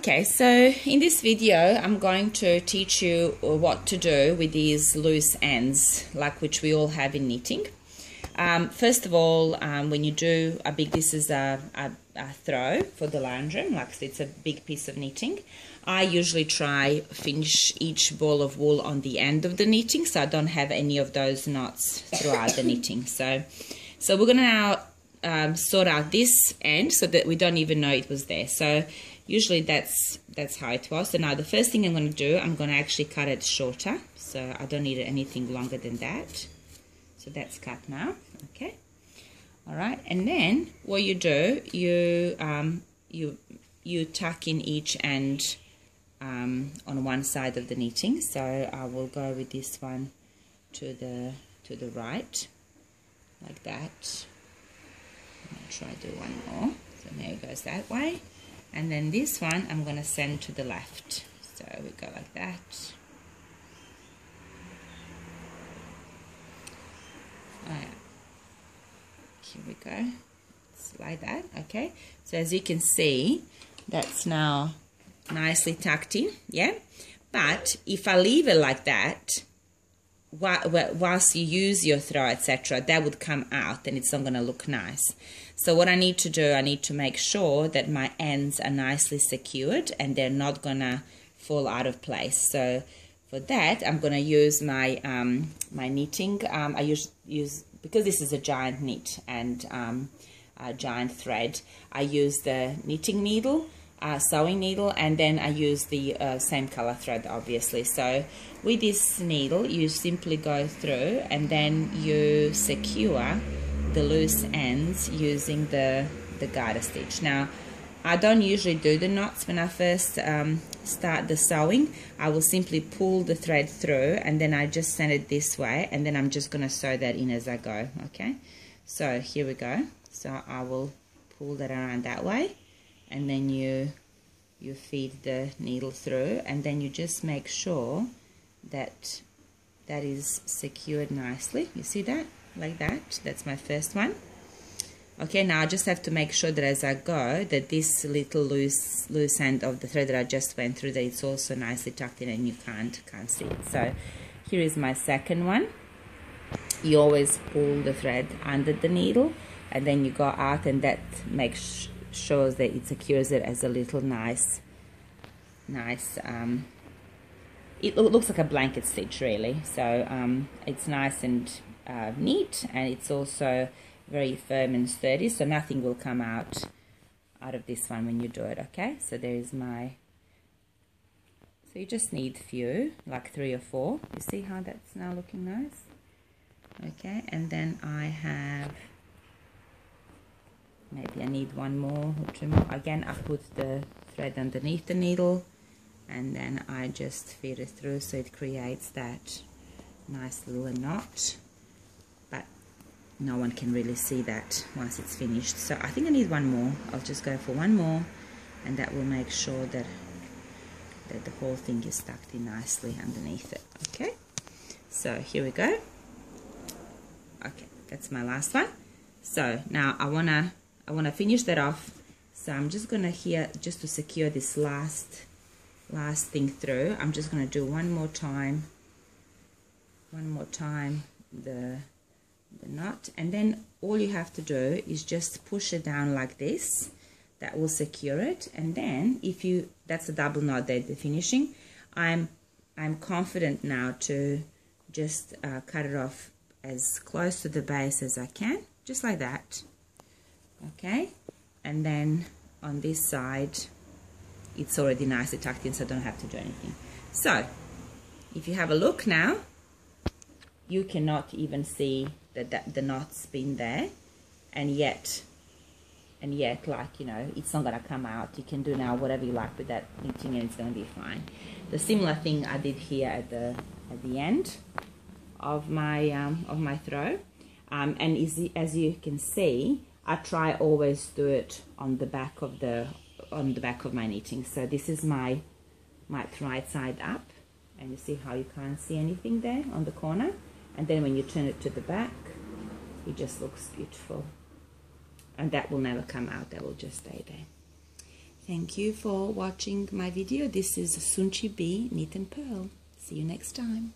Okay, so in this video I'm going to teach you what to do with these loose ends, like which we all have in knitting. First of all, when you do this is a throw for the lanyard, like it's a big piece of knitting. I usually try finish each ball of wool on the end of the knitting, so I don't have any of those knots throughout the knitting. So we're gonna now sort out this end so that we don't even know it was there. So usually that's how it was. So now the first thing I'm going to do, I'm going to actually cut it shorter, so I don't need anything longer than that. So that's cut now. Okay, all right. And then what you do, you tuck in each end on one side of the knitting. So I will go with this one to the right, like that. I'll try to do one more. So there it goes that way. And then this one I'm going to send to the left. So we go like that. Here we go. It's like that. Okay. So as you can see, that's now nicely tucked in. Yeah. But if I leave it like that, whilst you use your throw, etc., that would come out and it's not going to look nice. So what I need to do, I need to make sure that my ends are nicely secured and they're not going to fall out of place. So for that, I'm going to use my my knitting. I use because this is a giant knit and a giant thread, I use the knitting needle, sewing needle, and then I use the same color thread, obviously. So with this needle you simply go through and then you secure the loose ends using the garter stitch. Now I don't usually do the knots when I first start the sewing. I will simply pull the thread through and then I just send it this way, and then I'm just going to sew that in as I go. Okay, so here we go. So I will pull that around that way, and then you feed the needle through, and then you just make sure that that is secured nicely. You see that? Like that. That's my first one. Okay, now I just have to make sure that as I go, that this little loose end of the thread that I just went through, that it's also nicely tucked in and you can't see it. So here is my second one. You always pull the thread under the needle and then you go out, and that shows that it secures it as a little nice it looks like a blanket stitch really. So it's nice and neat, and it's also very firm and sturdy, so nothing will come out of this one when you do it. Okay, so there is my, so you just need few, like 3 or 4. You see how that's now looking nice? Okay, and then I have, maybe I need 1 more or 2 more. Again, I put the thread underneath the needle and then I just feed it through so it creates that nice little knot, but no one can really see that once it's finished. So I think I need 1 more. I'll just go for 1 more, and that will make sure that the whole thing is tucked in nicely underneath it. Okay, so here we go. Okay, that's my last one. So now I wanna finish that off. So I'm just gonna here, just to secure this last thing through, I'm just gonna do one more time the knot, and then all you have to do is just push it down like this. That will secure it, and then that's a double knot there, the finishing. I'm confident now to just cut it off as close to the base as I can, just like that. Okay, and then on this side it's already nicely tucked in, so I don't have to do anything. So if you have a look now, you cannot even see that the knot's been there, and yet like, you know, it's not gonna come out. You can do now whatever you like with that knitting and it's gonna be fine. The similar thing I did here at the end of my throw, and as you can see, I try always do it on the back of my knitting. So this is my right side up, and you see how you can't see anything there on the corner, and then when you turn it to the back, it just looks beautiful, and that will never come out, that will just stay there. Thank you for watching my video. This is SunchiB Knit and Purl. See you next time.